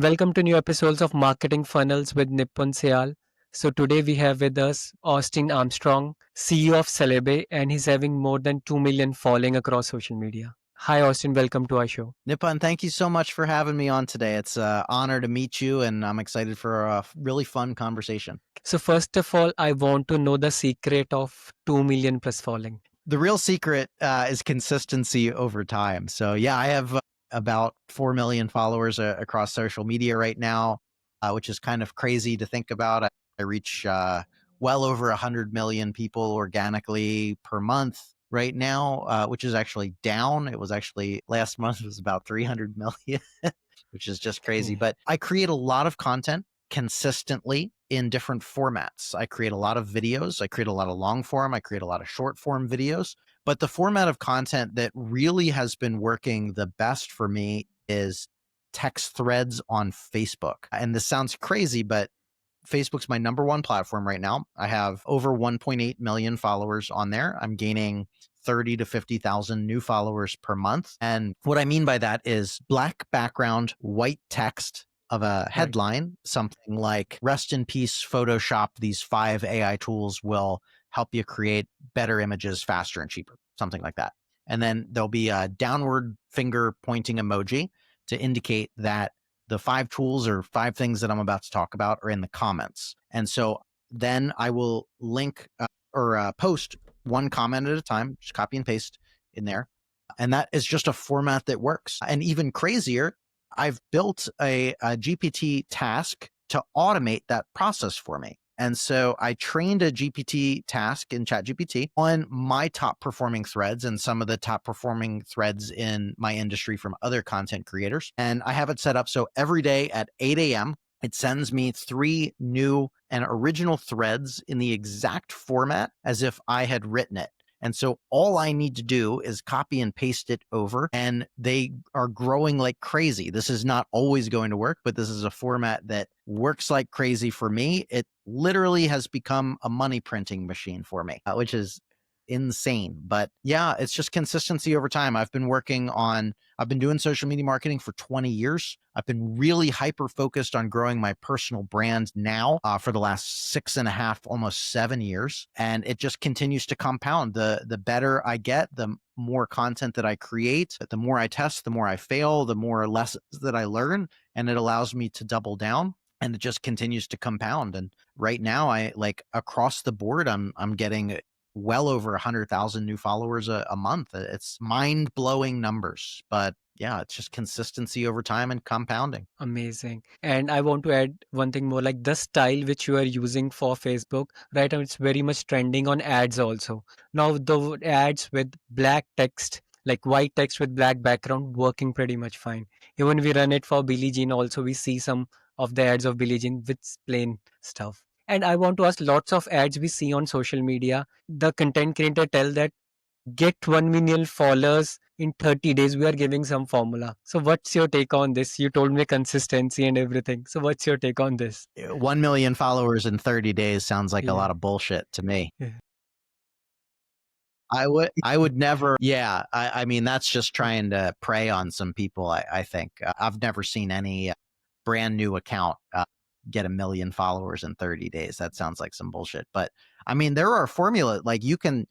Welcome to new episodes of Marketing Funnels with Nippon Seal. So today we have with us Austin Armstrong, CEO of Syllabi, and he's having more than 2 million following across social media. Hi Austin, welcome to our show. Nippon, thank you so much for having me on today. It's an honor to meet you, and I'm excited for a really fun conversation. So first of all, I want to know the secret of 2 million plus following. The real secret is consistency over time. So yeah, I have about 4 million followers across social media right now, which is kind of crazy to think about. I reach well over 100 million people organically per month right now, which is actually down. It was actually last month, it was about 300 million, which is just crazy. But I create a lot of content consistently in different formats. I create a lot of videos. I create a lot of long form. I create a lot of short form videos. But the format of content that really has been working the best for me is text threads on Facebook. And this sounds crazy, but Facebook's my number one platform right now. I have over 1.8 million followers on there. I'm gaining 30 to 50,000 new followers per month. And what I mean by that is black background, white text of a headline, something like rest in peace Photoshop. These 5 AI tools will help you create better images faster and cheaper, something like that. And then there'll be a downward finger pointing emoji to indicate that the 5 tools or 5 things that I'm about to talk about are in the comments. And so then I will link or post one comment at a time, just copy and paste in there. And that is just a format that works. And even crazier, I've built a GPT task to automate that process for me. And so I trained a GPT task in ChatGPT on my top performing threads and some of the top performing threads in my industry from other content creators. And I have it set up so every day at 8 a.m., it sends me 3 new and original threads in the exact format as if I had written it. And so all I need to do is copy and paste it over, and they are growing like crazy. This is not always going to work, but this is a format that works like crazy for me. It literally has become a money printing machine for me, which is insane. But yeah, it's just consistency over time. I've been doing social media marketing for 20 years. I've been really hyper focused on growing my personal brand now for the last 6.5, almost 7 years. And it just continues to compound. The better I get, the more content that I create, the more I test, the more I fail, the more lessons that I learn, and it allows me to double down. And it just continues to compound. And right now, I like across the board, I'm getting well over 100,000 new followers a month. It's mind-blowing numbers, but yeah, it's just consistency over time and compounding. Amazing. And I want to add one thing more, like the style which you are using for Facebook, right now it's very much trending on ads also. Now the ads with black text, like white text with black background, working pretty much fine. Even we run it for Billie Jean also, we see some of the ads of Billie Jean with plain stuff. And I want to ask, lots of ads we see on social media, the content creator tell that get 1 million followers in 30 days. We are giving some formula. So what's your take on this? You told me consistency and everything. So what's your take on this? 1 million followers in 30 days sounds like a Yeah. lot of bullshit to me. Yeah. I would never. Yeah. I mean, that's just trying to prey on some people. I think I've never seen any brand new account get 1 million followers in 30 days. That sounds like some bullshit. But I mean, there are formula, like you can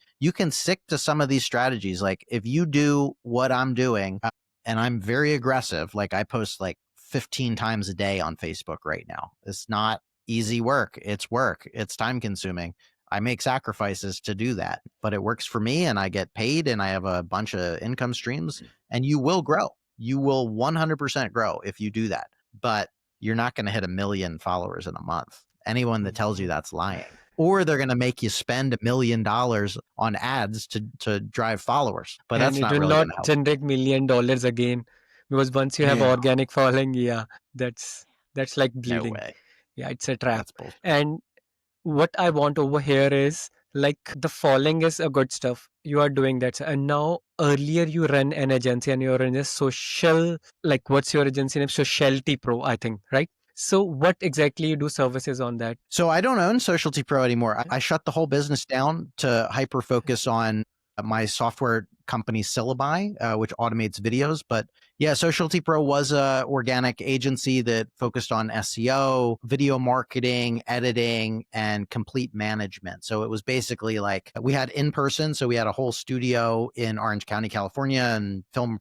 stick to some of these strategies. Like if you do what I'm doing, and I'm very aggressive, like I post like 15 times a day on Facebook right now. It's not easy work. It's work. It's time consuming. I make sacrifices to do that, but it works for me and I get paid and I have a bunch of income streams, and you will grow. You will 100% grow if you do that. But you're not going to hit 1 million followers in a month. Anyone that tells you that's lying. Or they're going to make you spend $1 million on ads to drive followers. But And that's it not will really not going to help. generate $1 million again, because once you have Yeah. organic following, yeah, that's like No bleeding. way. Yeah, it's a trap. That's bullshit. And what I want over here is like the following is a good stuff. You are doing that. And now earlier you run an agency and you're in a social, like what's your agency name? Socialty Pro, I think, right? So what exactly you do services on that? So I don't own Socialty Pro anymore. I shut the whole business down to hyper focus on my software company Syllabi, which automates videos. But yeah, Socialty Pro was a organic agency that focused on SEO, video marketing, editing, and complete management. So it was basically like we had in person. So we had a whole studio in Orange County, California, and film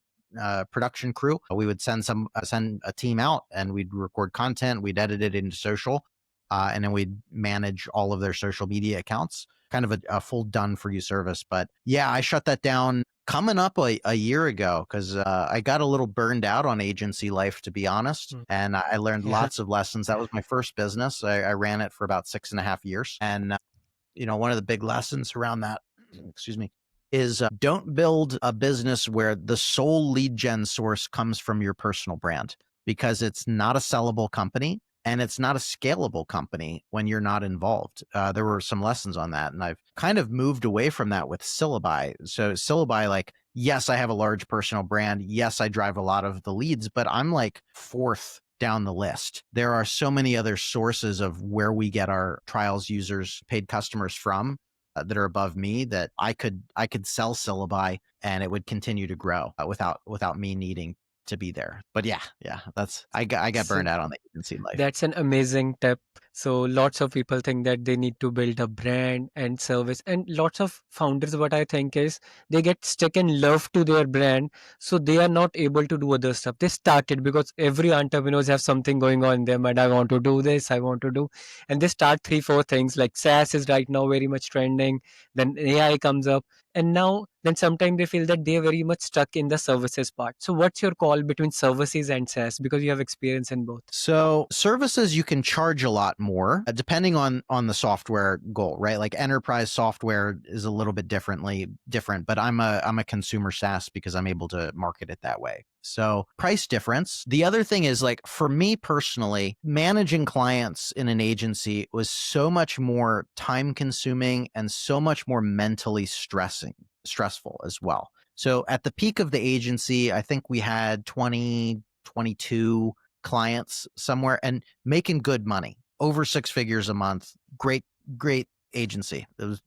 production crew. We would send a team out, and we'd record content. We'd edit it into social, and then we'd manage all of their social media accounts. Kind of a full done for you service. But yeah, I shut that down coming up a year ago because I got a little burned out on agency life, to be honest. Mm. And I learned Yeah. lots of lessons. That was my first business. I ran it for about 6.5 years. And, one of the big lessons around that, excuse me, is don't build a business where the sole lead gen source comes from your personal brand, because it's not a sellable company. And it's not a scalable company when you're not involved. There were some lessons on that, and I've kind of moved away from that with Syllabi. So Syllabi, like, yes, I have a large personal brand. Yes, I drive a lot of the leads, but I'm like fourth down the list. There are so many other sources of where we get our trials users, paid customers from, that are above me, that I could sell Syllabi and it would continue to grow without me needing to be there. But yeah, I got So burned out on the agency life. that's an amazing tip. So lots of people think that they need to build a brand and service, and lots of founders, what I think is they get stuck in love to their brand, so they are not able to do other stuff. They started because every entrepreneurs have something going on in their mind. I want to do this, I want to do, and they start three, four things. Like SaaS is right now very much trending. Then AI comes up, and now then sometimes they feel that they're very much stuck in the services part. So what's your call between services and SaaS, because you have experience in both? So services, you can charge a lot more depending on the software goal, right? Like enterprise software is a little bit different, but I'm a consumer SaaS because I'm able to market it that way. So price difference. The other thing is, like, for me personally, managing clients in an agency was so much more time consuming and so much more mentally stressful as well. So at the peak of the agency, I think we had 20, 22 clients somewhere and making good money, over six figures a month. Great agency. It was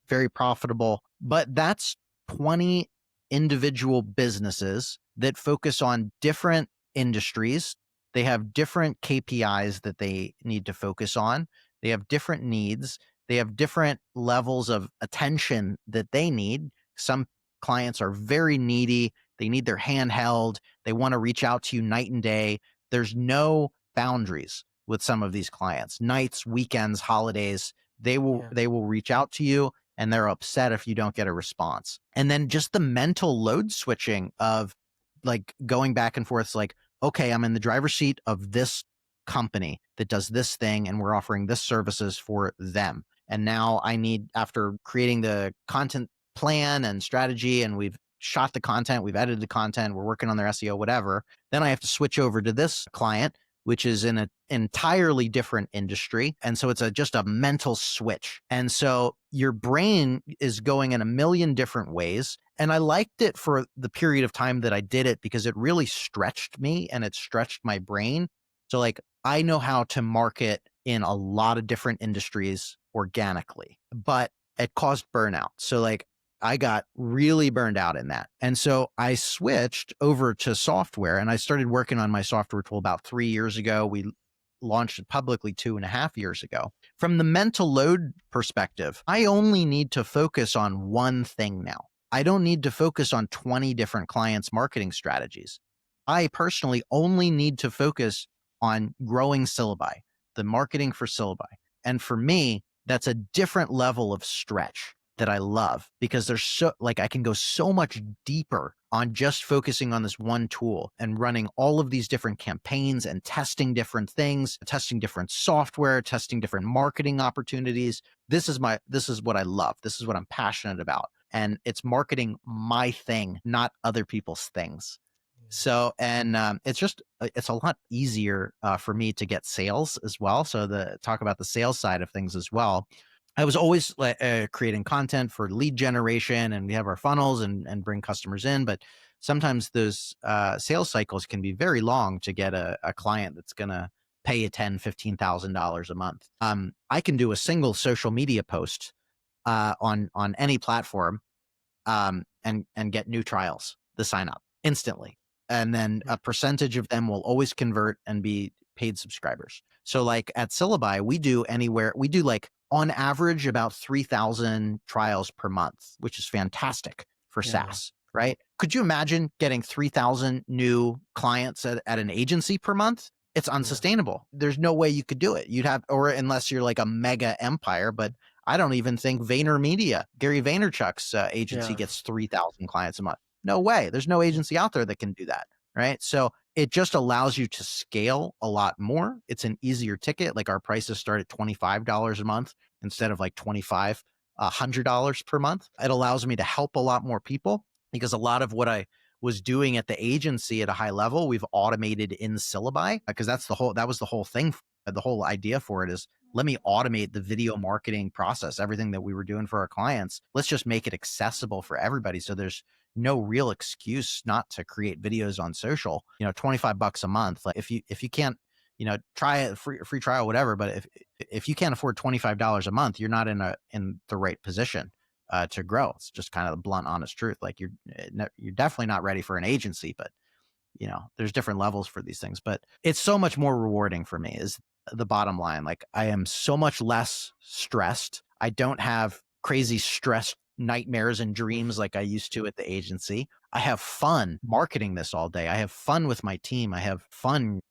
very profitable, but that's 20 individual businesses that focus on different industries. They have different KPIs that they need to focus on. They have different needs. They have different levels of attention that they need. Some clients are very needy. They need their hand held. They want to reach out to you night and day. There's no boundaries with some of these clients. Nights, weekends, holidays, they will Yeah. they will reach out to you, and they're upset if you don't get a response. And then just the mental load switching of, like, going back and forth, like, okay, I'm in the driver's seat of this company that does this thing and we're offering this services for them. And now I need, after creating the content plan and strategy, and we've shot the content, we've edited the content, we're working on their SEO, whatever, then I have to switch over to this client, which is in an entirely different industry. And so it's just a mental switch. And so your brain is going in a million different ways. And I liked it for the period of time that I did it because it really stretched me and it stretched my brain. So, like, I know how to market in a lot of different industries organically, but it caused burnout. So, like, I got really burned out in that. And so I switched over to software, and I started working on my software tool about 3 years ago. We launched it publicly 2.5 years ago. From the mental load perspective, I only need to focus on one thing now. I don't need to focus on 20 different clients' marketing strategies. I personally only need to focus on growing Syllabi, the marketing for Syllabi. And for me, that's a different level of stretch that I love, because there's I can go so much deeper on just focusing on this one tool and running all of these different campaigns and testing different things, testing different software, testing different marketing opportunities. This is what I love. This is what I'm passionate about. And it's marketing my thing, not other people's things. So, and it's a lot easier for me to get sales as well. So talk about the sales side of things as well. I was always creating content for lead generation, and we have our funnels and bring customers in. But sometimes those sales cycles can be very long to get a client that's going to pay you $10,000, $15,000 a month. I can do a single social media post on any platform, and get new trials to sign up instantly. And then Yeah. a percentage of them will always convert and be paid subscribers. So like at Syllabi, we do like on average about 3,000 trials per month, which is fantastic for Yeah. SaaS, right? Could you imagine getting 3,000 new clients at an agency per month? It's Yeah. unsustainable. There's no way you could do it. You'd have, or unless you're like a mega empire, but I don't even think VaynerMedia, Gary Vaynerchuk's agency Yeah. gets 3,000 clients a month. No way. There's no agency out there that can do that. Right. So it just allows you to scale a lot more. It's an easier ticket. Like our prices start at $25 a month instead of like $2,500 per month. It allows me to help a lot more people because a lot of what I was doing at the agency at a high level, we've automated in Syllabi because that was the whole thing. The whole idea for it is let me automate the video marketing process, everything that we were doing for our clients. Let's just make it accessible for everybody. So there's no real excuse not to create videos on social. 25 bucks a month. Like if you can't, try it free trial, whatever. But if you can't afford $25 a month, you're not in the right position to grow. It's just kind of the blunt, honest truth. Like you're definitely not ready for an agency, but there's different levels for these things, but it's so much more rewarding for me is the bottom line. Like I am so much less stressed. I don't have crazy stress nightmares and dreams like I used to at the agency. I have fun marketing this all day. I have fun with my team. I have fun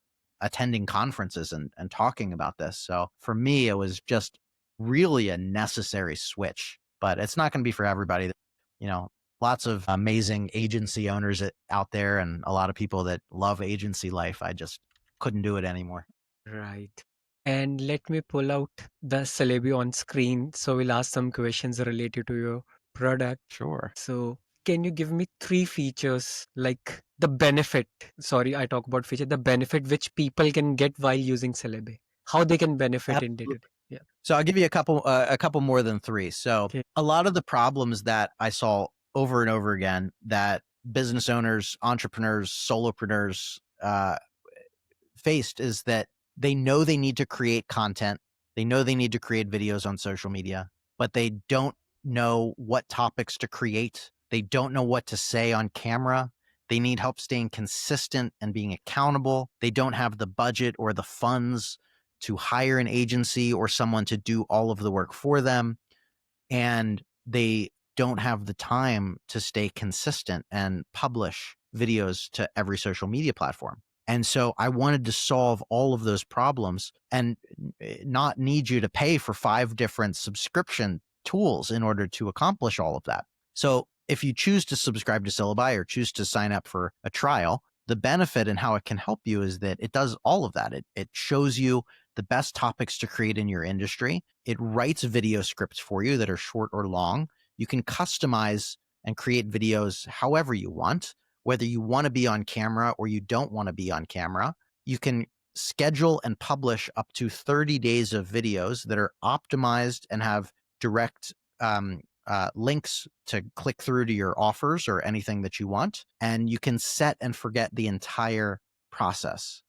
attending conferences and talking about this. So for me, it was just really a necessary switch, but it's not going to be for everybody. You know, Lots of amazing agency owners out there and a lot of people that love agency life. I just couldn't do it anymore. Right. And let me pull out the Syllabi on screen. So we'll ask some questions related to your product. Sure. So can you give me three features like the benefit? Sorry, I talk about feature, the benefit which people can get while using Syllabi. How they can benefit in day to day. Absolutely. Yeah. So I'll give you a couple more than three. So Okay. a lot of the problems that I saw over and over again that business owners, entrepreneurs, solopreneurs faced is that they know they need to create content. They know they need to create videos on social media, but they don't know what topics to create. They don't know what to say on camera. They need help staying consistent and being accountable. They don't have the budget or the funds to hire an agency or someone to do all of the work for them. And they don't have the time to stay consistent and publish videos to every social media platform. And so I wanted to solve all of those problems and not need you to pay for 5 different subscription tools in order to accomplish all of that. So if you choose to subscribe to Syllabi or choose to sign up for a trial, the benefit and how it can help you is that it does all of that. It shows you the best topics to create in your industry. It writes video scripts for you that are short or long. You can customize and create videos however you want, whether you want to be on camera or you don't want to be on camera. You can schedule and publish up to 30 days of videos that are optimized and have direct links to click through to your offers or anything that you want. And you can set and forget the entire process.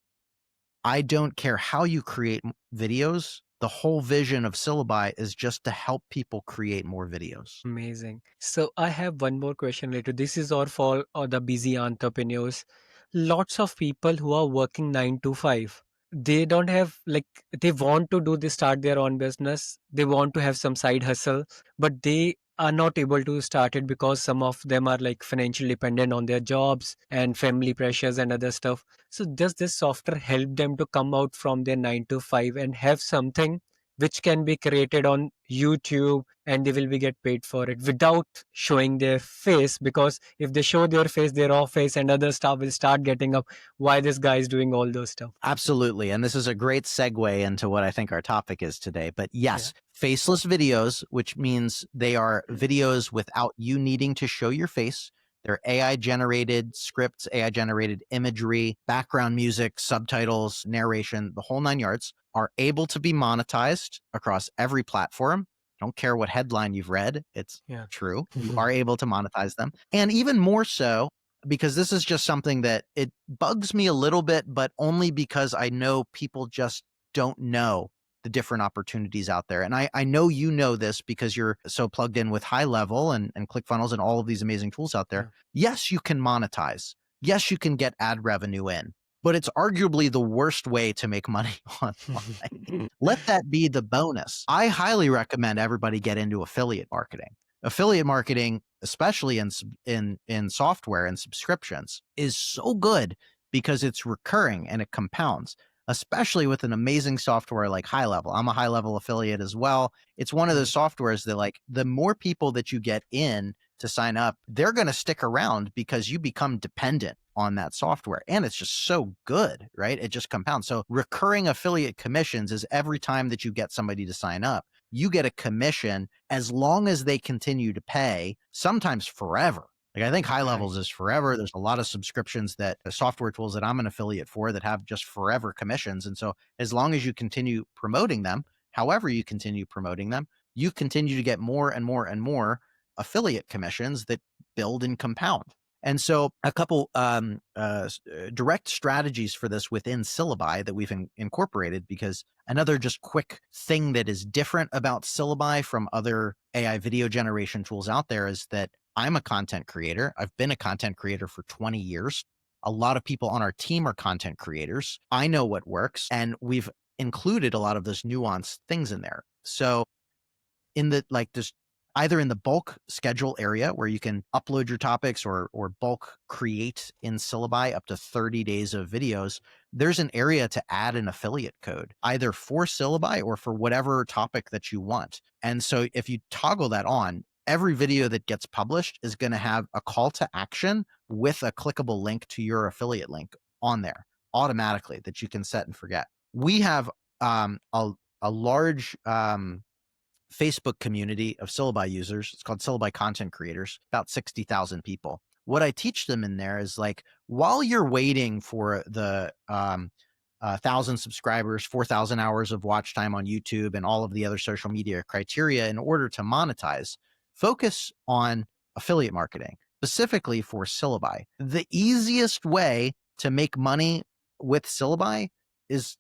I don't care how you create videos. The whole vision of Syllabi is just to help people create more videos. Amazing. So I have one more question later. This is all for all the busy entrepreneurs. Lots of people who are working 9 to 5. They don't have like they want to do they start their own business. They want to have some side hustle, but they are not able to start it because some of them are like financially dependent on their jobs and family pressures and other stuff. So does this software help them to come out from their 9 to 5 and have something which can be created on YouTube and they will be get paid for it without showing their face? Because if they show their face, their off face and other stuff will start getting up why this guy is doing all those stuff. Absolutely. And this is a great segue into what I think our topic is today. But Yeah. yes, faceless videos, which means they are videos without you needing to show your face. They're AI generated scripts, AI generated imagery, background music, subtitles, narration, the whole 9 yards are able to be monetized across every platform. Don't care what headline you've read. It's Yeah. true. You are able to monetize them. And even more so, because this is just something that it bugs me a little bit, but only because I know people just don't know the different opportunities out there. And I know you know this because you're so plugged in with High Level and ClickFunnels and all of these amazing tools out there. Yeah. Yes, you can monetize. Yes, you can get ad revenue in, but it's arguably the worst way to make money online. Let that be the bonus. I highly recommend everybody get into affiliate marketing. Affiliate marketing, especially in software and subscriptions, is so good because it's recurring and it compounds, especially with an amazing software like High Level. I'm a High Level affiliate as well. It's one of those softwares that, like, the more people that you get in to sign up, they're going to stick around because you become dependent on that software. And it's just so good, right? It just compounds. So recurring affiliate commissions is every time that you get somebody to sign up, you get a commission as long as they continue to pay, sometimes forever. Like, I think High Right. Levels is forever. There's a lot of subscriptions that software tools that I'm an affiliate for that have just forever commissions. And so as long as you continue promoting them, however you continue promoting them, you continue to get more and more and more affiliate commissions that build and compound. And so a couple direct strategies for this within Syllabi that we've incorporated, because another just quick thing that is different about Syllabi from other AI video generation tools out there is that I'm a content creator. I've been a content creator for 20 years. A lot of people on our team are content creators. I know what works, and we've included a lot of those nuanced things in there. So in the this either in the bulk schedule area where you can upload your topics or bulk create in Syllabi up to 30 days of videos, there's an area to add an affiliate code, either for Syllabi or for whatever topic that you want. And so if you toggle that on, every video that gets published is going to have a call to action with a clickable link to your affiliate link on there automatically that you can set and forget. We have a large Facebook community of Syllabi users. It's called Syllabi Content Creators, about 60,000 people. What I teach them in there is, like, while you're waiting for the 1,000 subscribers, 4,000 hours of watch time on YouTube, and all of the other social media criteria in order to monetize, focus on affiliate marketing, specifically for Syllabi. The easiest way to make money with Syllabi is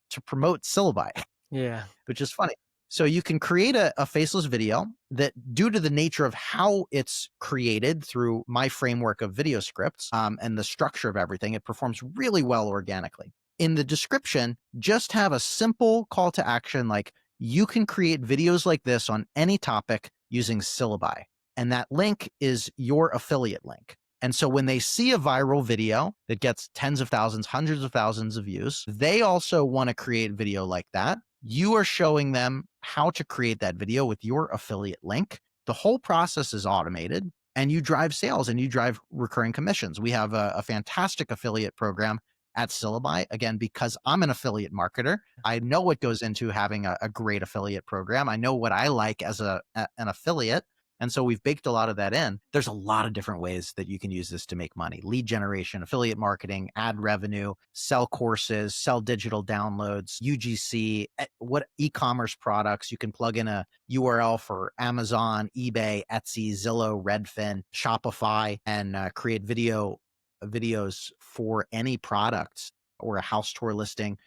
to promote Syllabi, Yeah. which is funny. So you can create a faceless video that, due to the nature of how it's created through my framework of video scripts and the structure of everything, it performs really well organically. In the description, just have a simple call to action like, you can create videos like this on any topic using Syllabi. And that link is your affiliate link. And so when they see a viral video that gets tens of thousands, hundreds of thousands of views, they also want to create video like that. You are showing them how to create that video with your affiliate link. The whole process is automated, and you drive sales and you drive recurring commissions. We have a fantastic affiliate program at Syllabi. Again, because I'm an affiliate marketer, I know what goes into having a great affiliate program. I know what I like as an affiliate. And so we've baked a lot of that in. There's a lot of different ways that you can use this to make money: lead generation, affiliate marketing, ad revenue, sell courses, sell digital downloads, UGC, what e-commerce products. You can plug in a URL for Amazon, eBay, Etsy, Zillow, Redfin, Shopify, and create videos for any product or a house tour listing.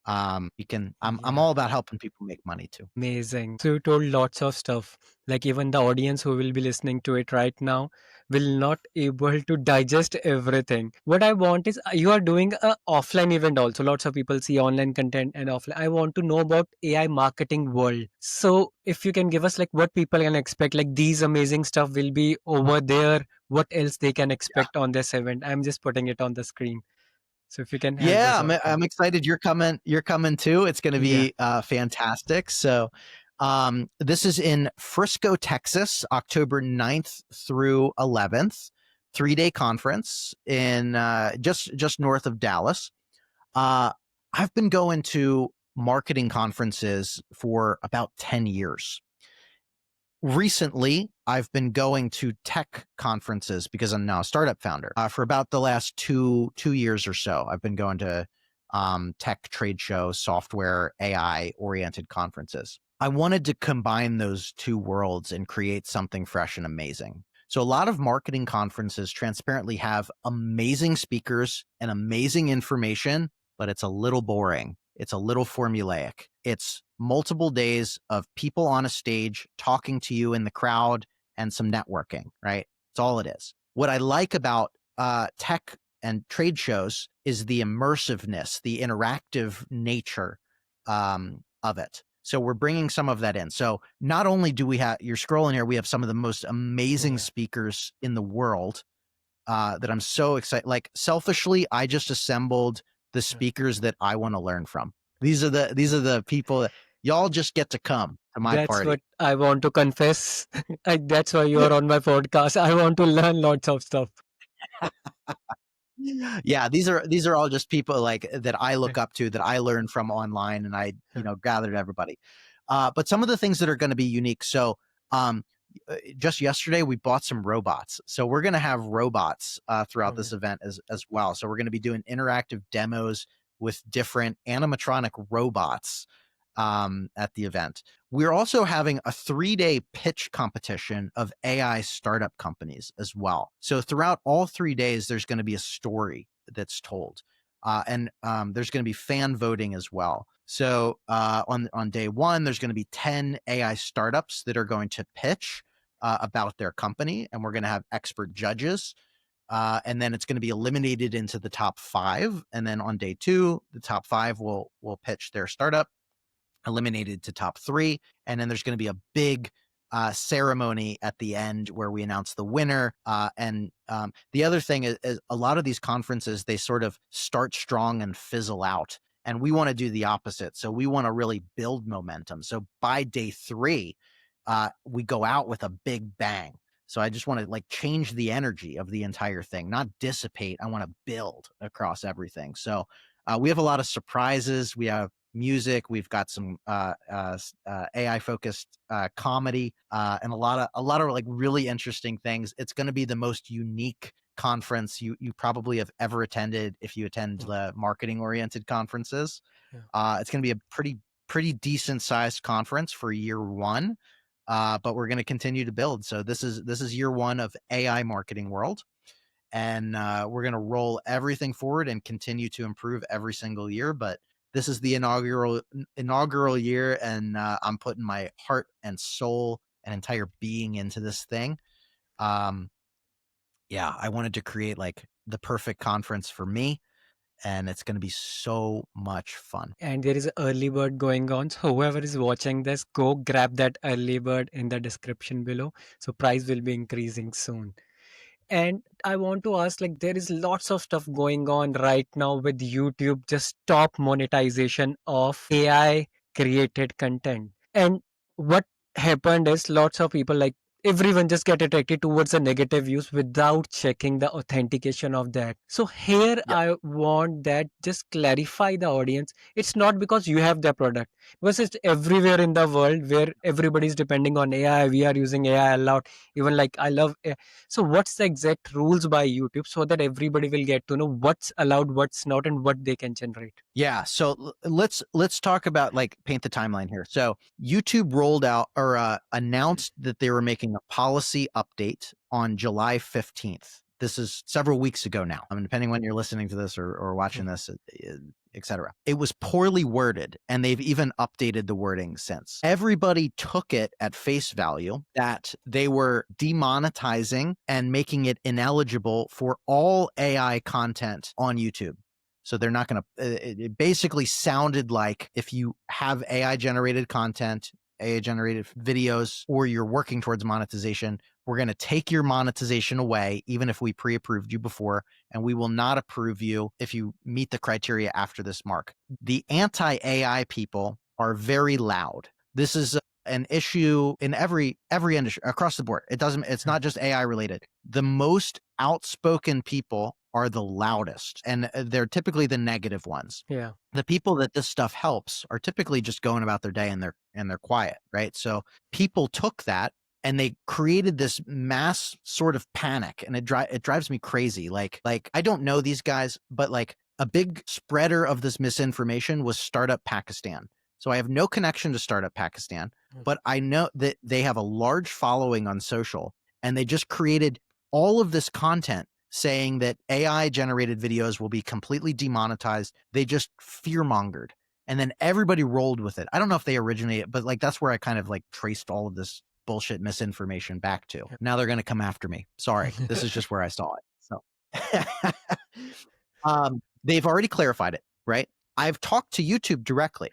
You can, I'm Yeah. all about helping people make money too. Amazing. So you told lots of stuff. Like even the audience who will be listening to it right now will not able to digest everything. What I want is you are doing a offline event also. Lots of people see online content and offline. I want to know about AI marketing world. So if you can give us like what people can expect, like these amazing stuff will be over there. What else they can expect on this event? I'm just putting it on the screen. So if you can help Yeah, us out. Yeah. I'm excited you're coming. You're coming too. It's going to Yeah. be fantastic. So, this is in Frisco, Texas, October 9th through 11th, 3-day conference in just north of Dallas. I've been going to marketing conferences for about 10 years. Recently, I've been going to tech conferences because I'm now a startup founder. For about the last two years or so, I've been going to tech trade shows, software, AI oriented conferences. I wanted to combine those two worlds and create something fresh and amazing. So a lot of marketing conferences transparently have amazing speakers and amazing information, but it's a little boring. It's a little formulaic. It's multiple days of people on a stage talking to you in the crowd and some networking, right? That's all it is. What I like about tech and trade shows is the immersiveness, the interactive nature of it. So we're bringing some of that in. So not only do we have, you're scrolling here, we have some of the most amazing Yeah. speakers in the world that I'm so excited. Like selfishly, I just assembled the Yeah. speakers that I want to learn from. These are the people that y'all just get to come to my That's what party. I want to confess. That's why you are on my podcast. I want to learn lots of stuff. Yeah, these are all just people like that I Yeah. look up to, that I learn from online, and I Yeah. gathered everybody. But some of the things that are going to be unique. So um, just yesterday we bought some robots, so we're going to have robots throughout Okay. this event as well. So we're going to be doing interactive demos with different animatronic robots at the event. We're also having a 3-day pitch competition of AI startup companies as well. So throughout all 3 days, there's going to be a story that's told, and there's going to be fan voting as well. So on day one, there's going to be 10 AI startups that are going to pitch about their company, and we're going to have expert judges. And then it's going to be eliminated into the top 5. And then on day 2, the top 5 will pitch their startup, eliminated to top 3. And then there's going to be a big ceremony at the end where we announce the winner. And the other thing is a lot of these conferences, they sort of start strong and fizzle out. And we want to do the opposite. So we want to really build momentum. So by day 3, we go out with a big bang. So I just want to like change the energy of the entire thing, not dissipate. I want to build across everything. So we have a lot of surprises. We have music. We've got some AI focused comedy and a lot of like really interesting things. It's going to be the most unique conference you probably have ever attended if you attend Okay. the marketing oriented conferences. Yeah. It's going to be a pretty decent sized conference for year one. But we're going to continue to build. So this is year one of AI marketing world, and we're going to roll everything forward and continue to improve every single year. But this is the inaugural year, and I'm putting my heart and soul and entire being into this thing. Um, yeah, I wanted to create like the perfect conference for me, and it's going to be so much fun. And there is an early bird going on. So whoever is watching this, go grab that early bird in the description below. So price will be increasing soon. And I want to ask, like, there is lots of stuff going on right now with YouTube, just stop monetization of AI created content. And what happened is lots of people, like, everyone just get attracted towards the negative views without checking the authentication of that. So here Yep. I want that just clarify the audience. It's not because you have the product, because it's everywhere in the world where everybody's depending on AI. We are using AI a lot. Even like I love AI. So what's the exact rules by YouTube so that everybody will get to know what's allowed, what's not, and what they can generate? Yeah, so let's talk about like paint the timeline here. So YouTube rolled out or announced that they were making a policy update on July 15th. This is several weeks ago now. I mean, depending when you're listening to this or watching this, etc. It was poorly worded, and they've even updated the wording since. Everybody took it at face value that they were demonetizing and making it ineligible for all AI content on YouTube. So they're not going to, it basically sounded like if you have AI generated content, AI generated videos, or you're working towards monetization, we're going to take your monetization away, even if we pre approved you before, and we will not approve you if you meet the criteria after this mark. The anti AI people are very loud. This is an issue in every industry across the board. It's Yeah. not just AI related. The most outspoken people are the loudest, and they're typically the negative ones. Yeah. The people that this stuff helps are typically just going about their day, and they're quiet, right? So people took that and they created this mass sort of panic, and it drives me crazy. Like I don't know these guys, but like a big spreader of this misinformation was Startup Pakistan. So I have no connection to Startup Pakistan, but I know that they have a large following on social, and they just created all of this content saying that AI generated videos will be completely demonetized. They just fear mongered. And then everybody rolled with it. I don't know if they originated, but like that's where I kind of like traced all of this bullshit misinformation back to. Now they're going to come after me. Sorry. This is just where I saw it. So they've already clarified it, right? I've talked to YouTube directly.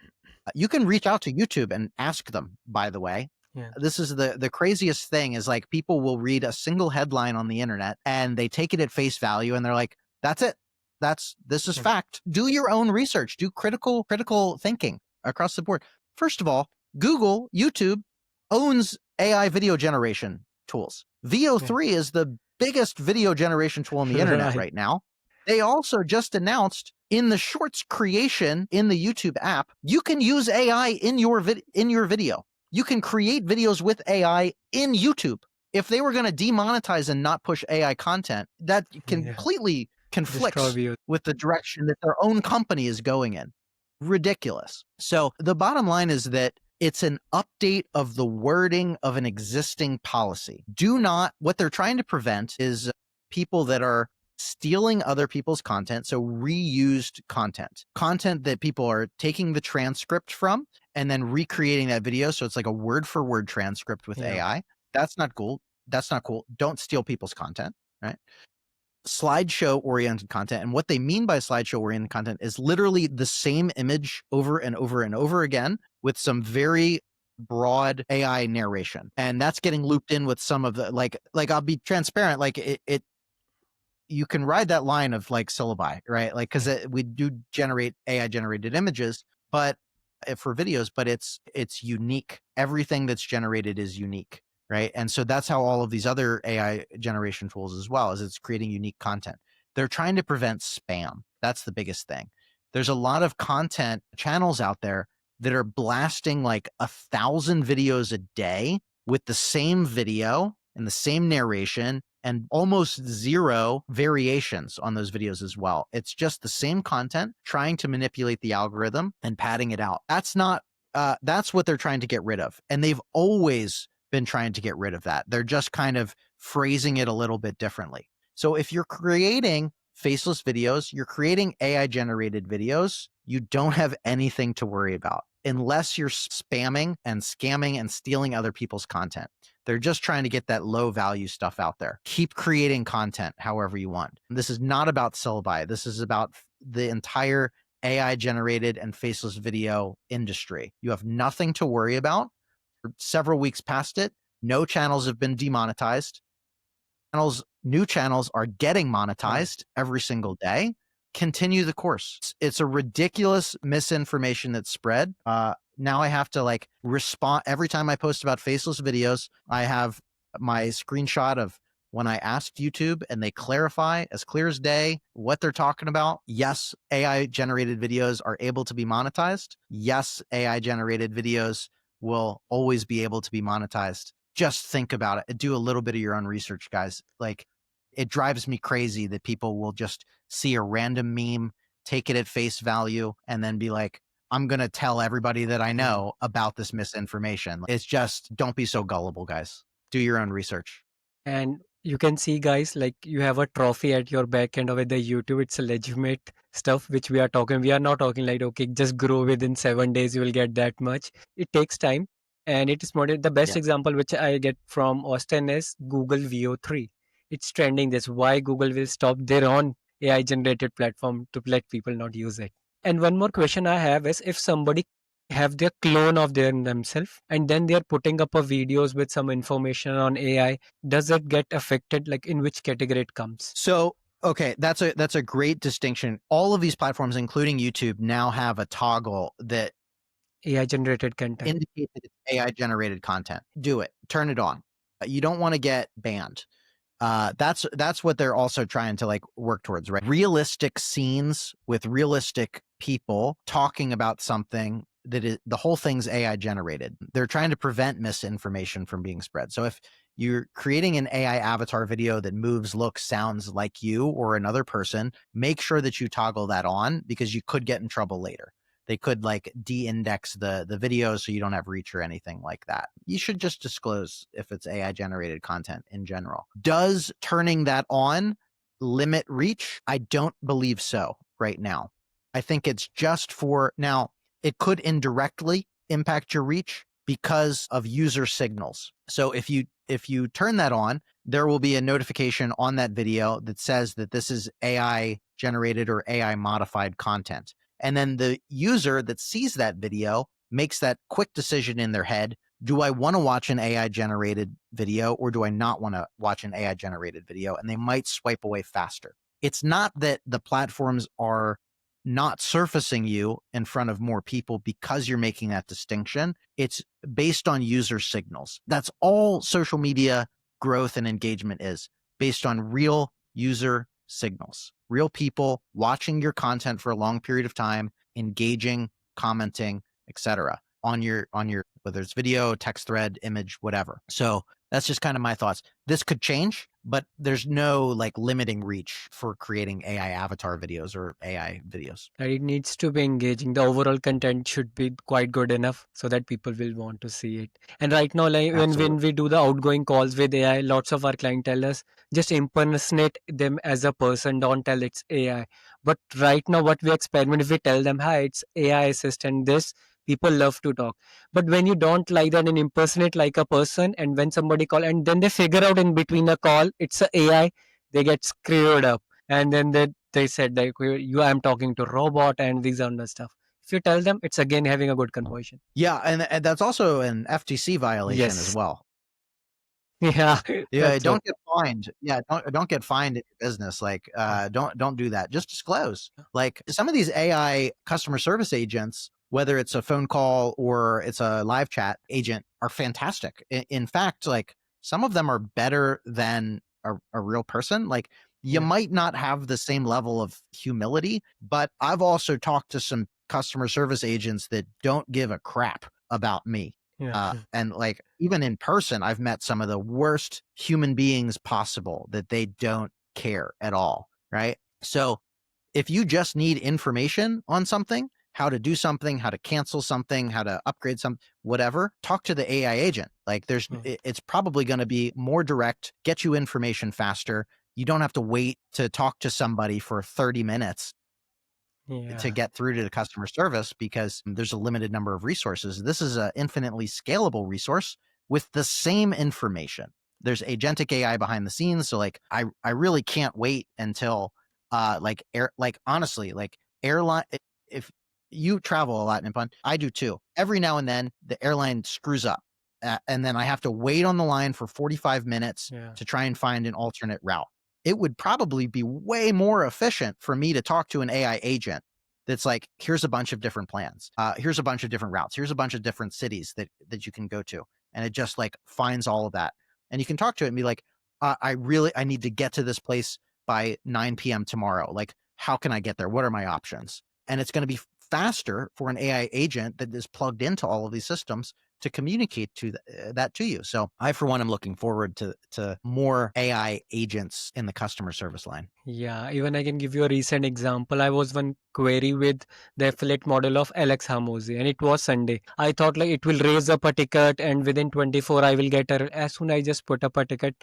You can reach out to YouTube and ask them, by the way. Yeah. This is the craziest thing is like people will read a single headline on the internet and they take it at face value and they're like, that's it. This is Yeah. fact. Do your own research. Do critical thinking across the board. First of all, Google, YouTube owns AI video generation tools. VO3 is the biggest video generation tool on the internet right now. They also just announced in the shorts creation in the YouTube app, you can use AI in your video. You can create videos with AI in YouTube. If they were going to demonetize and not push AI content, that completely conflicts with the direction that their own company is going in. Ridiculous. So the bottom line is that it's an update of the wording of an existing policy. What they're trying to prevent is people that are stealing other people's content, so reused content that people are taking the transcript from and then recreating that video. So it's like a word for word transcript with AI. That's not cool. Don't steal people's content, right? Slideshow oriented content. And what they mean by slideshow oriented content is literally the same image over and over and over again with some very broad AI narration. And that's getting looped in with some of the, like I'll be transparent, like it you can ride that line of like Syllabi, right? Like, cause we do generate AI generated images, but for videos, but it's unique. Everything that's generated is unique. Right. And so that's how all of these other AI generation tools as well, is it's creating unique content. They're trying to prevent spam. That's the biggest thing. There's a lot of content channels out there that are blasting like 1,000 videos a day with the same video and the same narration and almost zero variations on those videos as well. It's just the same content trying to manipulate the algorithm and padding it out. That's what they're trying to get rid of. And they've always been trying to get rid of that. They're just kind of phrasing it a little bit differently. So if you're creating faceless videos, you're creating AI generated videos, you don't have anything to worry about unless you're spamming and scamming and stealing other people's content. They're just trying to get that low value stuff out there. Keep creating content however you want. This is not about Syllabi. This is about the entire AI generated and faceless video industry. You have nothing to worry about. For several weeks past it, no channels have been demonetized. New channels are getting monetized every single day. Continue the course. It's a ridiculous misinformation that's spread. Now I have to like respond every time I post about faceless videos. I have my screenshot of when I asked YouTube and they clarify as clear as day what they're talking about. Yes, AI generated videos are able to be monetized. Yes, AI generated videos will always be able to be monetized. Just think about it. Do a little bit of your own research, guys. Like, it drives me crazy that people will just see a random meme, take it at face value, and then be like, I'm going to tell everybody that I know about this misinformation. It's just, don't be so gullible, guys. Do your own research. And you can see, guys, like you have a trophy at your back end of the YouTube. It's a legitimate stuff which we are talking. We are not talking like, okay, just grow within 7 days, you will get that much. It takes time. And it is more the best example which I get from Austin is Google VO3. It's trending. That's why Google will stop their own AI generated platform to let people not use it. And one more question I have is, if somebody have their clone of themselves and then they're putting up a videos with some information on AI, does it get affected? Like, in which category it comes? So, okay, that's a great distinction. All of these platforms, including YouTube, now have a toggle that AI generated content. indicates that it's AI generated content. Do it. Turn it on. You don't want to get banned. That's what they're also trying to like work towards, right? Realistic scenes with realistic people talking about something that is, the whole thing's AI generated. They're trying to prevent misinformation from being spread. So if you're creating an AI avatar video that moves, looks, sounds like you or another person, make sure that you toggle that on, because you could get in trouble later. They could like de-index the video so you don't have reach or anything like that. You should just disclose if it's AI generated content in general. Does turning that on limit reach? I don't believe so right now. I think it's just for now. it could indirectly impact your reach because of user signals. So if you turn that on, there will be a notification on that video that says that this is AI generated or AI modified content. And then the user that sees that video makes that quick decision in their head. Do I want to watch an AI generated video or do I not want to watch an AI generated video? And they might swipe away faster. It's not that the platforms are not surfacing you in front of more people because you're making that distinction. It's based on user signals. That's all social media growth and engagement is, based on real user signals, real people watching your content for a long period of time, engaging, commenting, etc. on your whether it's video, text thread, image, whatever. So that's just kind of my thoughts. This could change, but there's no like limiting reach for creating AI avatar videos or AI videos. And it needs to be engaging. The overall content should be quite good enough so that people will want to see it. And right now, like when Absolutely. we do the outgoing calls with AI, lots of our client tell us just impersonate them as a person, don't tell it's AI. But right now, what we experiment, if we tell them, hi, it's AI assistant, this, people love to talk. But when you don't like that and impersonate like a person, and when somebody call and then they figure out in between a call it's a AI, they get screwed up. And then they said like you I'm talking to robot and these are the stuff. If you tell them, it's again having a good conversion. Yeah, and that's also an FTC violation as Yes. well. Yeah. Yeah, That's what. don't get fined. Yeah, don't get fined in your business. Like, Yeah. don't do that. Just disclose. Like some of these AI customer service agents, whether it's a phone call or it's a live chat agent, are fantastic. In fact, like some of them are better than a real person. Like you Yeah. might not have the same level of humility, but I've also talked to some customer service agents that don't give a crap about me. Yeah. And like even in person, I've met some of the worst human beings possible that they don't care at all. Right. So if you just need information on something, how to do something, how to cancel something, how to upgrade some, whatever, talk to the AI agent. Like it's probably going to be more direct, get you information faster. You don't have to wait to talk to somebody for 30 minutes to Yeah. get through to the customer service because there's a limited number of resources. This is an infinitely scalable resource with the same information. There's agentic AI behind the scenes. So like I really can't wait until like honestly, like airline if you travel a lot in Nippon, I do too. Every now and then the airline screws up. And then I have to wait on the line for 45 minutes Yeah. to try and find an alternate route. It would probably be way more efficient for me to talk to an AI agent that's like, here's a bunch of different plans. Here's a bunch of different routes. Here's a bunch of different cities that you can go to. And it just like finds all of that. And you can talk to it and be like, I need to get to this place by 9 p.m. tomorrow. Like, how can I get there? What are my options? And it's going to be faster for an AI agent that is plugged into all of these systems to communicate to that to you. So I, for one, am looking forward to more AI agents in the customer service line. Yeah, even I can give you a recent example. I was one query with the affiliate model of Alex Hamosi, and it was Sunday. I thought like it will raise up a ticket, and within 24 I will get a. As soon I just put up a ticket,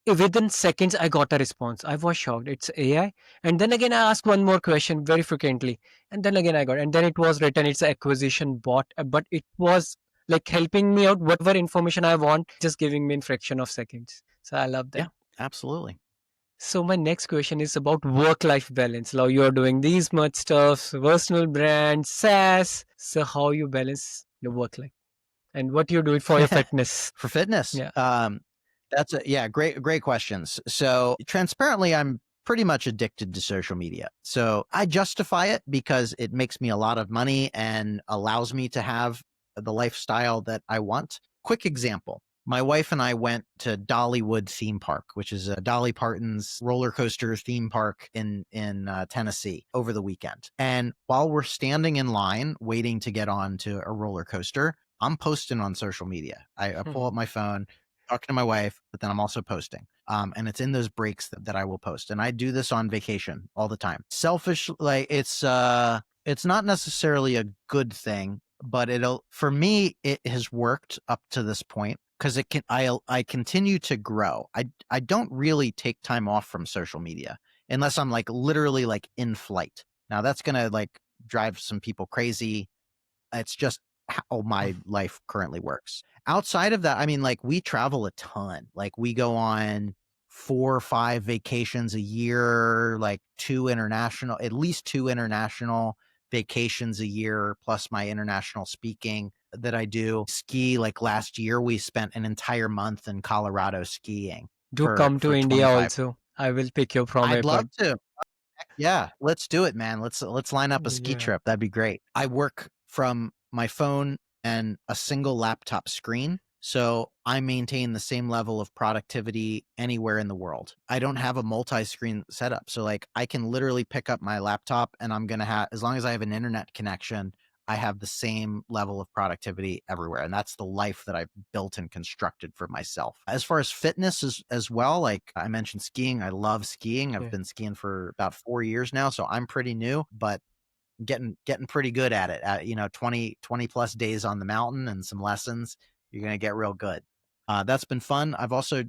within seconds I got a response. I was shocked. It's AI. And then again I asked one more question very frequently, and then again I got, and then it was written it's an acquisition bot, but it was like helping me out whatever information I want, just giving me in fraction of seconds. So I love that. Yeah, absolutely. So my next question is about work-life balance. Now you are doing these much stuff, personal brand, SaaS. So how you balance your work life and what you do it for your fitness? For fitness, Yeah. that's a yeah, great questions. So transparently, I'm pretty much addicted to social media. So I justify it because it makes me a lot of money and allows me to have the lifestyle that I want. Quick example. My wife and I went to Dollywood Theme Park, which is a Dolly Parton's roller coaster theme park in Tennessee over the weekend. And while we're standing in line waiting to get on to a roller coaster, I'm posting on social media. I pull up my phone, talking to my wife, but then I'm also posting. And it's in those breaks that I will post. And I do this on vacation all the time. Selfish, like it's not necessarily a good thing, but for me, it has worked up to this point because I continue to grow. I don't really take time off from social media unless I'm like literally like in flight. Now that's gonna like drive some people crazy It's just how my life currently works. Outside of that, I mean, like, we travel a ton. Like, we go on 4 or 5 vacations a year, like, 2 international at least 2 international vacations a year, plus my international speaking that I do. Ski, like, last year, we spent an entire month in Colorado skiing Do come to for India 25. also. I will pick you from I'd airport. love to. Yeah, let's do it, man. Let's line up a ski Yeah. trip. That'd be great. I work from my phone and a single laptop screen, so I maintain the same level of productivity anywhere in the world. I don't have a multi-screen setup, so like I can literally pick up my laptop and I'm gonna have, as long as I have an internet connection, I have the same level of productivity everywhere. And that's the life that I've built and constructed for myself. As far as fitness as well, like I mentioned skiing, I love skiing. I've Yeah. been skiing for about 4 years now, so I'm pretty new, but getting pretty good at it. 20 plus days on the mountain and some lessons, you're gonna get real good. That's been fun. I've also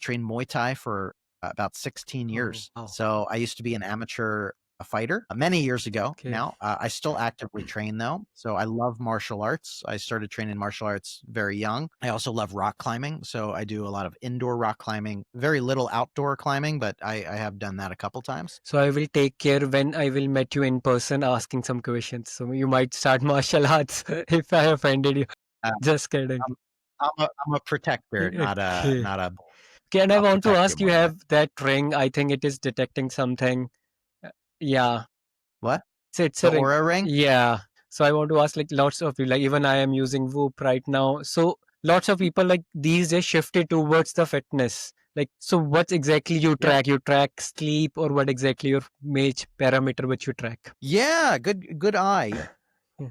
trained Muay Thai for about 16 Oh, years. wow. So I used to be an amateur fighter many years ago Okay. now. I still actively train though. So I love martial arts. I started training martial arts very young. I also love rock climbing. So I do a lot of indoor rock climbing, very little outdoor climbing, but I have done that a couple times. So I will take care when I will meet you in person asking some questions. So you might start martial arts if I offended you. Uh, Just kidding. I'm, I'm a protector, Okay. not a. Okay, and I I'll want to protect you ask, you more than it. have that ring. I think it is detecting something. Yeah. What? So it's The a ring. Aura ring? Yeah. So I want to ask, like, lots of people, like even I am using Whoop right now. So lots of people like these days shifted towards the fitness. Like, so what exactly you Yeah. track? You track sleep, or what exactly your major parameter which you track? Yeah, good eye. Yeah.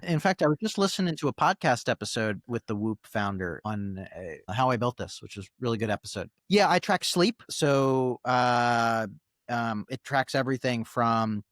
In fact, I was just listening to a podcast episode with the Whoop founder on how I built this, which is a really good episode. Yeah, I track sleep. So it tracks everything from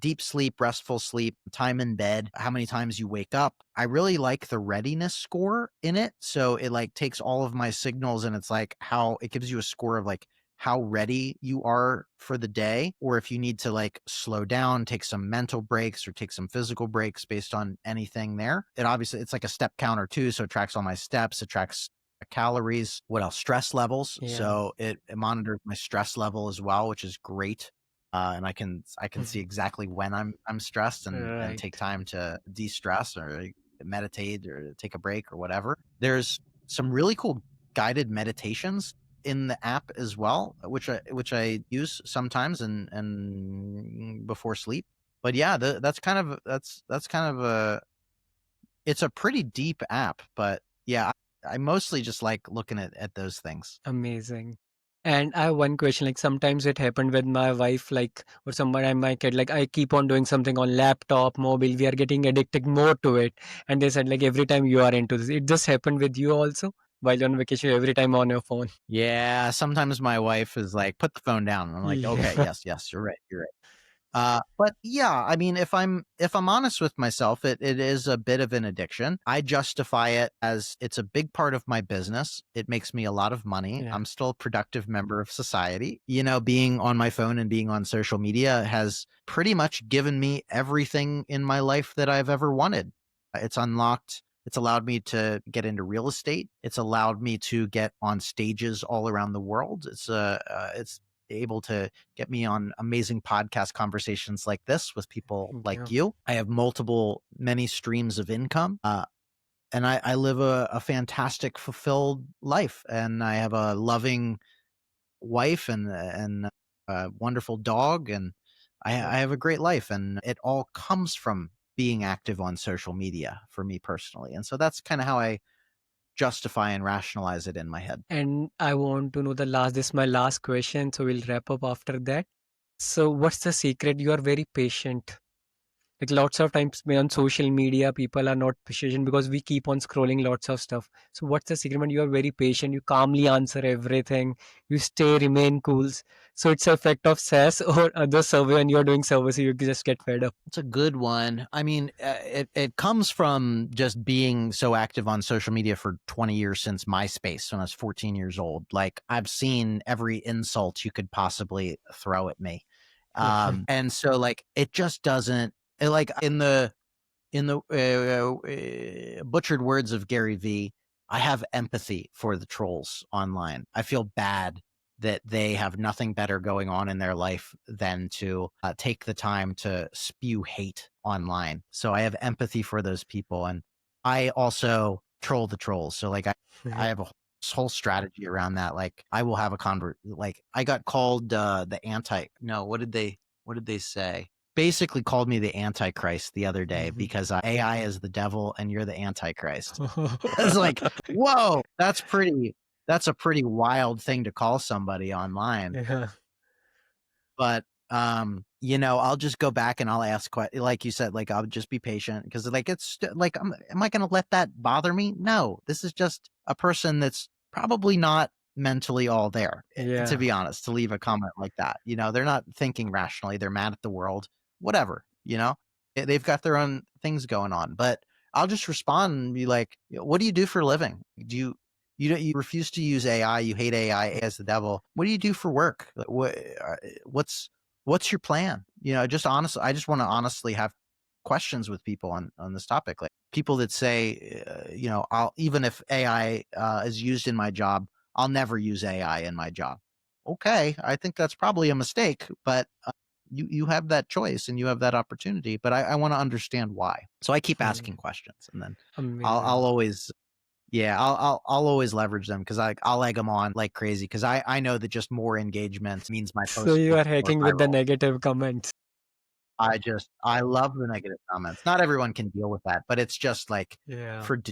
deep sleep, restful sleep, time in bed, how many times you wake up. I really like the readiness score in it. So it like takes all of my signals and it's like how it gives you a score of like how ready you are for the day, or if you need to like slow down, take some mental breaks or take some physical breaks based on anything there. It obviously, it's like a step counter too. So it tracks all my steps, it tracks calories, what else? Stress levels. Yeah. So it monitors my stress level as well, which is great. And I can see exactly when I'm stressed and Right. take time to de-stress or meditate or take a break or whatever. There's some really cool guided meditations in the app as well, which I use sometimes and before sleep. But yeah, that's kind of a, it's a pretty deep app, but yeah, I mostly just like looking at those things. Amazing. And I have one question, like sometimes it happened with my wife, like, or someone I my kid, like I keep on doing something on laptop, mobile, we are getting addicted more to it. And they said like every time you are into this, it just happened with you also while on vacation, every time on your phone. Yeah, sometimes my wife is like, "Put the phone down." And I'm like, "Okay, Yeah. yes, yes, you're right, you're right." But yeah, I mean, if I'm honest with myself, it is a bit of an addiction. I justify it as it's a big part of my business. It makes me a lot of money. Yeah. I'm still a productive member of society. Being on my phone and being on social media has pretty much given me everything in my life that I've ever wanted. It's unlocked. It's allowed me to get into real estate. It's allowed me to get on stages all around the world. It's able to get me on amazing podcast conversations like this with people Thank like you. you. I have many streams of income. And I live a fantastic, fulfilled life. And I have a loving wife and a wonderful dog. And Yeah. I have a great life. And it all comes from being active on social media for me personally. And so that's kind of how I justify and rationalize it in my head. And I want to know this is my last question. So we'll wrap up after that. So what's the secret? You are very patient. Like lots of times on social media, people are not patient because we keep on scrolling lots of stuff. So what's the secret? When you are very patient, you calmly answer everything, you remain cool. So it's a effect of SaaS or other survey when you are doing service, you just get fed up. It's a good one. I mean, it comes from just being so active on social media for 20 years since MySpace when I was 14 years old. Like I've seen every insult you could possibly throw at me. And so like it just doesn't like in the butchered words of Gary Vee, I have empathy for the trolls online. I feel bad that they have nothing better going on in their life than to take the time to spew hate online. So I have empathy for those people. And I also troll the trolls. So like I have a whole strategy around that. Like I will have a like I got called the anti no, what did they say? Basically called me the Antichrist the other day because AI is the devil and you're the Antichrist. I was like, whoa, that's a pretty wild thing to call somebody online. Yeah. But I'll just go back and I'll ask like you said, like I'll just be patient because like it's like am I gonna let that bother me? No, this is just a person that's probably not mentally all there, to Yeah. be honest, to leave a comment like that. They're not thinking rationally, they're mad at the world, whatever. They've got their own things going on. But I'll just respond and be like, what do you do for a living? You refuse to use AI. You hate AI as the devil. What do you do for work? What's your plan? Just honestly, I just want to honestly have questions with people on this topic. Like people that say, I'll even if AI is used in my job, I'll never use AI in my job. Okay, I think that's probably a mistake, but you have that choice and you have that opportunity. But I want to understand why. So I keep Hmm. asking questions, and then I'll Amazing. always yeah, I'll always leverage them because I'll egg them on like crazy because I know that just more engagement means my So posts you will are get more hacking with the viral. negative comments. I love the negative comments. Not everyone can deal with that, but it's just like Yeah. I've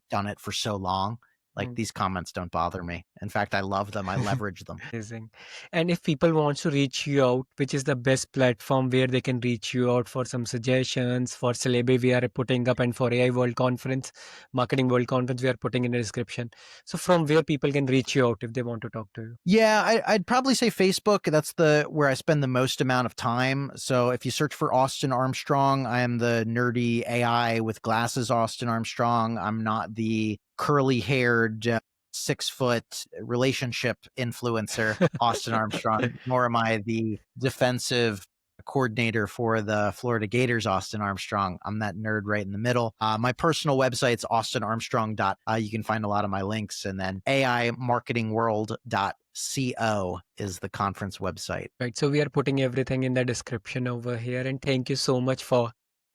done it for so long. Like Mm. these comments don't bother me. In fact, I love them. I leverage them. Amazing. And if people want to reach you out, which is the best platform where they can reach you out for some suggestions for Syllabi we are putting up and for AI World Conference, Marketing World Conference we are putting in the description. So from where people can reach you out if they want to talk to you. Yeah, I'd probably say Facebook. That's the where I spend the most amount of time. So if you search for Austin Armstrong, I am the nerdy AI with glasses Austin Armstrong. I'm not the curly haired 6 foot relationship influencer Austin Armstrong, nor am I the defensive coordinator for the Florida Gators Austin Armstrong. I'm that nerd right in the middle. My personal website's austinarmstrong. You can find a lot of my links, and then aimarketingworld.co is the conference website. Right. So we are putting everything in the description over here. And thank you so much for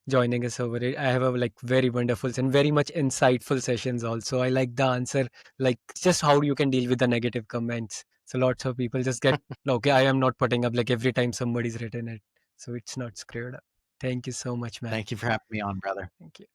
joining us over it. I have a like very wonderful and very much insightful sessions also. I like the answer, like just how you can deal with the negative comments. So lots of people just get, okay, I am not putting up like every time somebody's written it. So it's not screwed up. Thank you so much, man. Thank you for having me on, brother. Thank you.